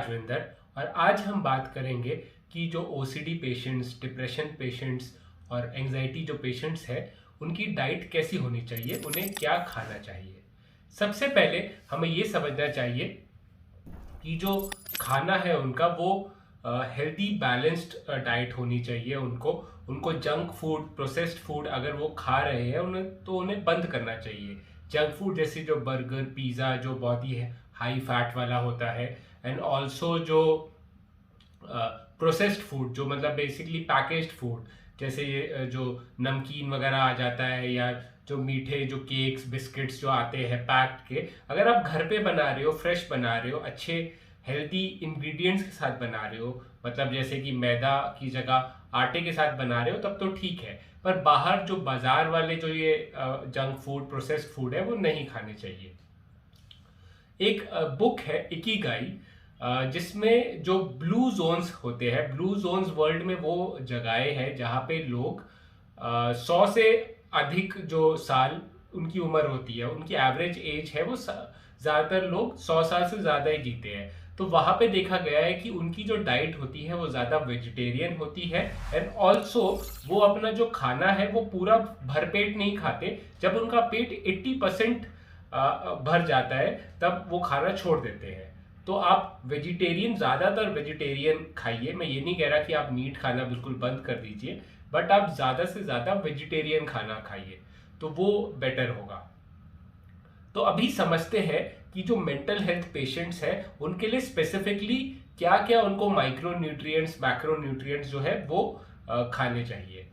राजविंदर और आज हम बात करेंगे कि जो ओसीडी पेशेंट्स, डिप्रेशन पेशेंट्स और एंजाइटी जो पेशेंट्स हैं उनकी डाइट कैसी होनी चाहिए, उन्हें क्या खाना चाहिए। सबसे पहले हमें ये समझना चाहिए कि जो खाना है उनका वो हेल्दी बैलेंस्ड डाइट होनी चाहिए। उनको उनको जंक फूड, प्रोसेस्ड फूड अगर वो खा रहे हैं उन्हें बंद करना चाहिए। जंक फूड जैसे जो बर्गर, पिज़्ज़ा जो बहुत ही हाई फैट वाला होता है, एंड ऑल्सो जो प्रोसेस्ड फूड जो मतलब बेसिकली पैकेज्ड फूड, जैसे ये जो नमकीन वगैरह आ जाता है या जो मीठे जो केक्स बिस्किट्स जो आते हैं पैक्ड के, अगर आप घर पे बना रहे हो, फ्रेश बना रहे हो, अच्छे हेल्दी इंग्रेडिएंट्स के साथ बना रहे हो, मतलब जैसे कि मैदा की जगह आटे के साथ बना रहे हो, तब तो ठीक है। पर बाहर जो बाजार वाले जो ये जंक फूड, प्रोसेस्ड फूड है वो नहीं खाने चाहिए। एक बुक है इकिगाई, जिसमें जो ब्लू जोन्स होते हैं, ब्लू जोन्स वर्ल्ड में वो जगहें हैं जहाँ पे लोग 100 से अधिक जो साल उनकी उम्र होती है, उनकी एवरेज एज है वो ज़्यादातर लोग 100 साल से ज़्यादा ही जीते हैं। तो वहाँ पे देखा गया है कि उनकी जो डाइट होती है वो ज़्यादा वेजिटेरियन होती है, एंड ऑल्सो वो अपना जो खाना है वो पूरा भरपेट नहीं खाते। जब उनका पेट 80% भर जाता है तब वो खाना छोड़ देते हैं। तो आप वेजिटेरियन, ज़्यादातर वेजिटेरियन खाइए। मैं ये नहीं कह रहा कि आप मीट खाना बिल्कुल बंद कर दीजिए, बट आप ज़्यादा से ज़्यादा वेजिटेरियन खाना खाइए तो वो बेटर होगा। तो अभी समझते हैं कि जो मेंटल हेल्थ पेशेंट्स हैं उनके लिए स्पेसिफिकली क्या क्या उनको माइक्रो न्यूट्रिएंट्स, मैक्रो न्यूट्रिएंट्स जो है वो खाने चाहिए।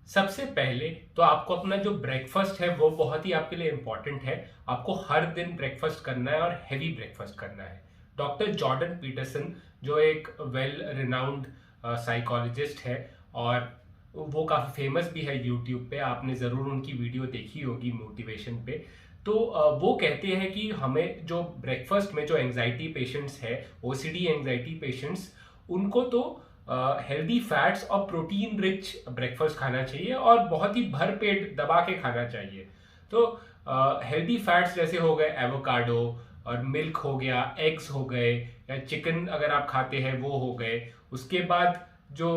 सबसे पहले तो आपको अपना जो ब्रेकफास्ट है वो बहुत ही आपके लिए इंपॉर्टेंट है। आपको हर दिन ब्रेकफास्ट करना है और हैवी ब्रेकफास्ट करना है। डॉक्टर जॉर्डन पीटरसन जो एक वेल रिनाउंड साइकोलॉजिस्ट है और वो काफ़ी फेमस भी है यूट्यूब पे, आपने ज़रूर उनकी वीडियो देखी होगी मोटिवेशन पे। तो वो कहते हैं कि हमें जो ब्रेकफास्ट में जो एंजाइटी पेशेंट्स है, ओसीडी एंजाइटी पेशेंट्स, उनको तो हेल्दी फैट्स और प्रोटीन रिच ब्रेकफास्ट खाना चाहिए और बहुत ही भर पेट दबा के खाना चाहिए। तो हेल्दी फैट्स जैसे हो गए एवोकाडो और मिल्क हो गया, एग्स हो गए, या चिकन अगर आप खाते हैं वो हो गए। उसके बाद जो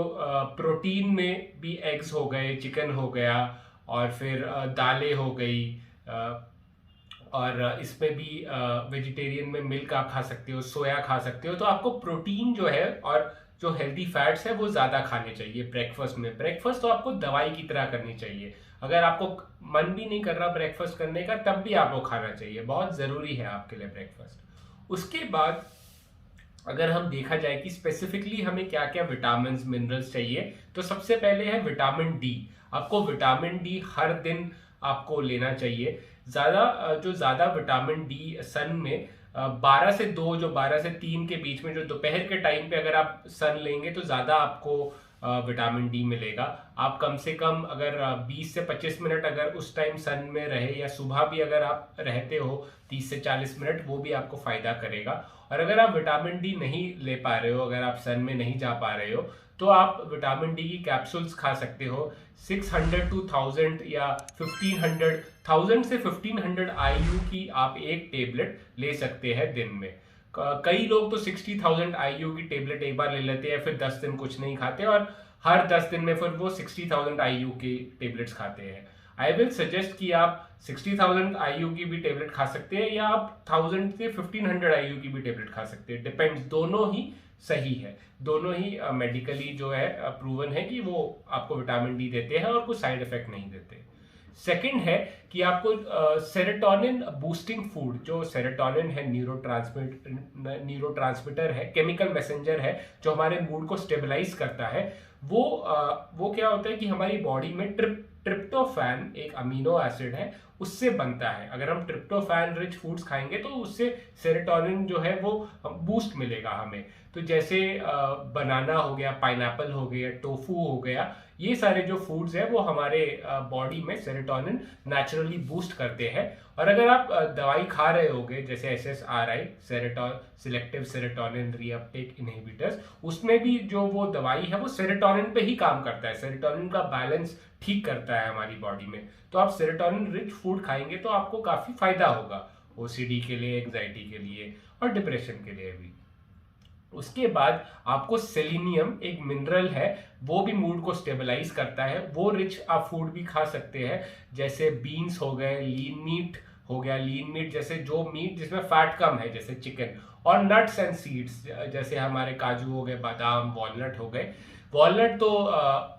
प्रोटीन में भी एग्स हो गए, चिकन हो गया, और फिर दालें हो गई, और इसमें भी वेजिटेरियन में मिल्क आप खा सकते हो, सोया खा सकते हो। तो आपको प्रोटीन जो है और जो हेल्दी फैट्स है वो ज़्यादा खाने चाहिए ब्रेकफास्ट में। ब्रेकफास्ट तो आपको दवाई की तरह करनी चाहिए। अगर आपको मन भी नहीं कर रहा ब्रेकफास्ट करने का तब भी आपको खाना चाहिए, बहुत ज़रूरी है आपके लिए ब्रेकफास्ट। उसके बाद अगर हम देखा जाए कि स्पेसिफिकली हमें क्या क्या विटामिन मिनरल्स चाहिए, तो सबसे पहले है विटामिन डी। आपको विटामिन डी हर दिन आपको लेना चाहिए। ज़्यादा विटामिन डी सन में 12 से 2, जो 12 से 3 के बीच में जो दोपहर के टाइम पे अगर आप सन लेंगे तो ज़्यादा आपको विटामिन डी मिलेगा। आप कम से कम अगर 20 से 25 मिनट अगर उस टाइम सन में रहे, या सुबह भी अगर आप रहते हो 30 से 40 मिनट, वो भी आपको फ़ायदा करेगा। और अगर आप विटामिन डी नहीं ले पा रहे हो, अगर आप सन में नहीं जा पा रहे हो, तो आप विटामिन डी की कैप्सूल्स खा सकते हो। 600 to 1000 या 1500, 1000 से 1500 IU की आप एक टेबलेट ले सकते हैं दिन में। कई लोग तो 60,000 IU की टेबलेट एक बार ले लेते हैं, फिर 10 दिन कुछ नहीं खाते और हर 10 दिन में फिर वो 60,000 IU की टेबलेट्स खाते हैं। आई विल सजेस्ट कि आप 60,000 IU की भी टेबलेट खा सकते हैं, या आप 1000 से 1500 IU की भी टेबलेट खा सकते हैं। डिपेंड्स, दोनों ही सही है, दोनों ही मेडिकली जो है प्रूवन है कि वो आपको विटामिन डी देते हैं और कोई साइड इफेक्ट नहीं देते। सेकंड है कि आपको सेरोटोनिन बूस्टिंग फूड, जो सेरोटोनिन है न्यूरोट्रांसमीटर है, केमिकल मैसेंजर है जो हमारे मूड को स्टेबलाइज करता है। वो क्या होता है कि हमारी बॉडी में ट्रिप्टोफैन एक अमीनो एसिड है, उससे बनता है। अगर हम ट्रिप्टोफैन रिच फूड्स खाएंगे तो उससे सेरोटोनिन जो है वो बूस्ट मिलेगा हमें। तो जैसे बनाना हो गया, पाइनएप्पल हो गया, टोफू हो गया, ये सारे जो फूड्स हैं वो हमारे बॉडी में सेरोटोनिन नेचुरली बूस्ट करते हैं। और अगर आप दवाई खा रहे होगे जैसे SSRI, selective serotonin reuptake inhibitors, उसमें भी जो वो दवाई है वो सेरोटोनिन पे ही काम करता है, सेरोटोनिन का बैलेंस ठीक करता है हमारी बॉडी में। तो आप सेरोटोनिन रिच फूड खाएंगे तो आपको काफ़ी फायदा होगा OCD के लिए, एंजाइटी के लिए और डिप्रेशन के लिए भी। उसके बाद आपको सेलिनियम, एक मिनरल है, वो भी मूड को स्टेबलाइज करता है। वो रिच आप फूड भी खा सकते हैं, जैसे बीन्स हो गए, लीन मीट हो गया। लीन मीट जैसे जो मीट जिसमें फैट कम है, जैसे चिकन। और नट्स एंड सीड्स, जैसे हमारे काजू हो गए, बादाम, वॉलनट हो गए। वॉलनट तो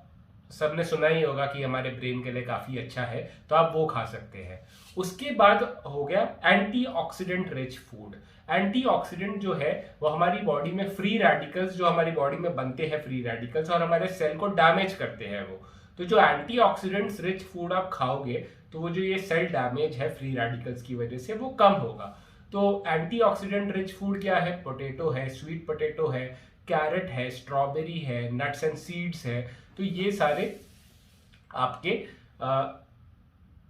सबने सुना ही होगा कि हमारे ब्रेन के लिए काफी अच्छा है, तो आप वो खा सकते हैं। उसके बाद हो गया एंटीऑक्सीडेंट रिच फूड। एंटीऑक्सीडेंट जो है वो हमारी बॉडी में फ्री रेडिकल्स, जो हमारी बॉडी में बनते हैं फ्री रेडिकल्स और हमारे सेल को डैमेज करते हैं वो। तो जो एंटीऑक्सीडेंट्स रिच फूड आप खाओगे तो वो जो ये सेल डैमेज है फ्री रेडिकल्स की वजह से, वो कम होगा। तो एंटीऑक्सीडेंट रिच फूड क्या है? पोटैटो है, स्वीट पोटैटो है, कैरेट है, स्ट्रॉबेरी है, नट्स एंड सीड्स है। तो ये सारे आपके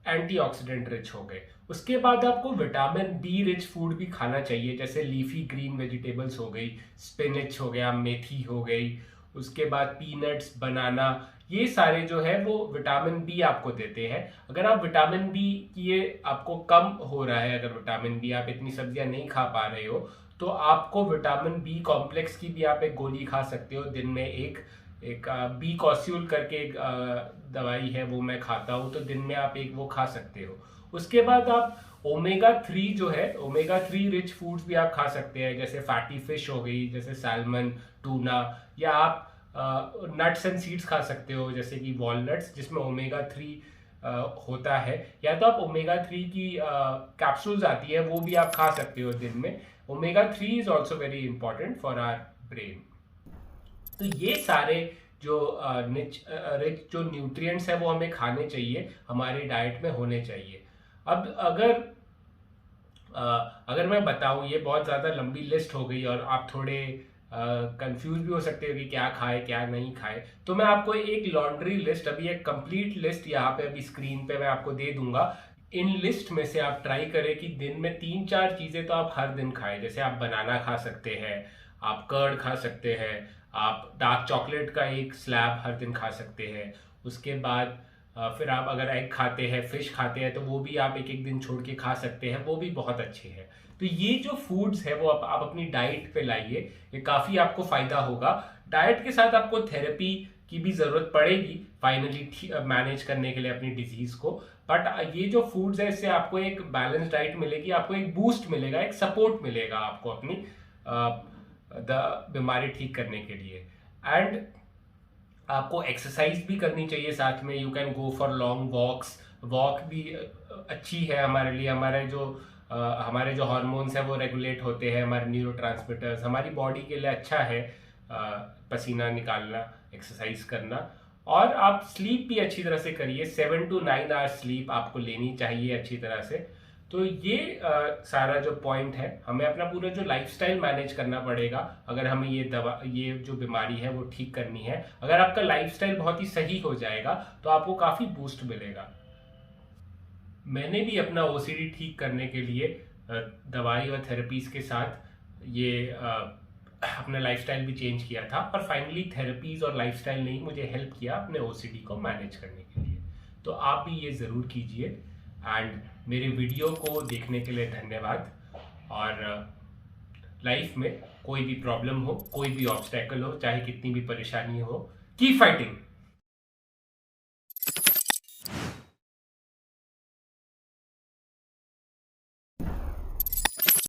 एंटीऑक्सीडेंट रिच हो गए। उसके बाद आपको विटामिन बी रिच फूड भी खाना चाहिए, जैसे लीफी ग्रीन वेजिटेबल्स हो गई, स्पिनच हो गया, मेथी हो गई। उसके बाद पीनट्स, बनाना, ये सारे जो है वो विटामिन बी आपको देते हैं। अगर आप विटामिन बी ये आपको कम हो रहा है, अगर विटामिन बी आप इतनी सब्जियां नहीं खा पा रहे हो, तो आपको विटामिन बी कॉम्प्लेक्स की भी आप एक गोली खा सकते हो दिन में। एक बी कॉस्यूल करके एक दवाई है, वो मैं खाता हूँ, तो दिन में आप एक वो खा सकते हो। उसके बाद आप ओमेगा 3 जो है, ओमेगा 3 रिच फूड्स भी आप खा सकते हैं, जैसे फैटी फिश हो गई, जैसे सैल्मन, टूना। या आप नट्स एंड सीड्स खा सकते हो, जैसे कि वॉलनट्स, जिसमें ओमेगा 3 होता है। या तो आप ओमेगा 3 की कैप्सूल्स आती है, वो भी आप खा सकते हो दिन में। Omega 3 is also very important for our brain. तो ये सारे जो रिच जो न्यूट्रिएंट्स है वो हमें खाने चाहिए, हमारी डाइट में होने चाहिए। अब अगर मैं बताऊं, ये बहुत ज़्यादा लंबी लिस्ट हो गई और आप थोड़े कंफ्यूज भी हो सकते हो कि क्या खाए क्या नहीं खाए, तो मैं आपको एक लॉन्ड्री लिस्ट, अभी एक कंप्लीट लिस्ट यहाँ पे अभी स्क्रीन पे मैं आपको दे दूंगा। इन लिस्ट में से आप ट्राई करें कि दिन में 3-4 चीज़ें तो आप हर दिन खाएं। जैसे आप बनाना खा सकते हैं, आप कर्ड खा सकते हैं, आप डार्क चॉकलेट का एक स्लैब हर दिन खा सकते हैं। उसके बाद फिर आप अगर एग खाते हैं, फिश खाते हैं, तो वो भी आप एक एक दिन छोड़ के खा सकते हैं, वो भी बहुत अच्छे हैं। तो ये जो फूड्स है वो आप अपनी डाइट पे लाइए, ये काफ़ी आपको फायदा होगा। डाइट के साथ आपको थेरेपी की भी ज़रूरत पड़ेगी फाइनली मैनेज करने के लिए अपनी डिजीज़ को। बट ये जो फूड्स है, इससे आपको एक बैलेंस डाइट मिलेगी, आपको एक बूस्ट मिलेगा, एक सपोर्ट मिलेगा आपको अपनी बीमारी ठीक करने के लिए। एंड आपको एक्सरसाइज भी करनी चाहिए साथ में। You can go for long walks. Walk भी अच्छी है हमारे लिए। हमारे जो हार्मोन्स हैं वो रेगुलेट होते हैं, हमारे न्यूरोट्रांसमीटर्स, हमारी बॉडी के लिए अच्छा है पसीना निकालना, एक्सरसाइज करना। और आप स्लीप भी अच्छी तरह से करिए, 7 to 9 आवर्स स्लीप आपको लेनी चाहिए अच्छी तरह से। तो ये सारा जो पॉइंट है, हमें अपना पूरा जो लाइफस्टाइल मैनेज करना पड़ेगा अगर हमें ये जो बीमारी है वो ठीक करनी है। अगर आपका लाइफस्टाइल बहुत ही सही हो जाएगा तो आपको काफ़ी बूस्ट मिलेगा। मैंने भी अपना ओसीडी ठीक करने के लिए दवाई और थेरेपीज के साथ ये अपना लाइफस्टाइल भी चेंज किया था, और फाइनली थेरेपीज और लाइफस्टाइल ने ही मुझे हेल्प किया अपने ओसीडी को मैनेज करने के लिए। तो आप भी ये ज़रूर कीजिए। एंड मेरे वीडियो को देखने के लिए धन्यवाद। और लाइफ में कोई भी प्रॉब्लम हो, कोई भी ऑब्स्टेकल हो, चाहे कितनी भी परेशानी हो, कीप फाइटिंग।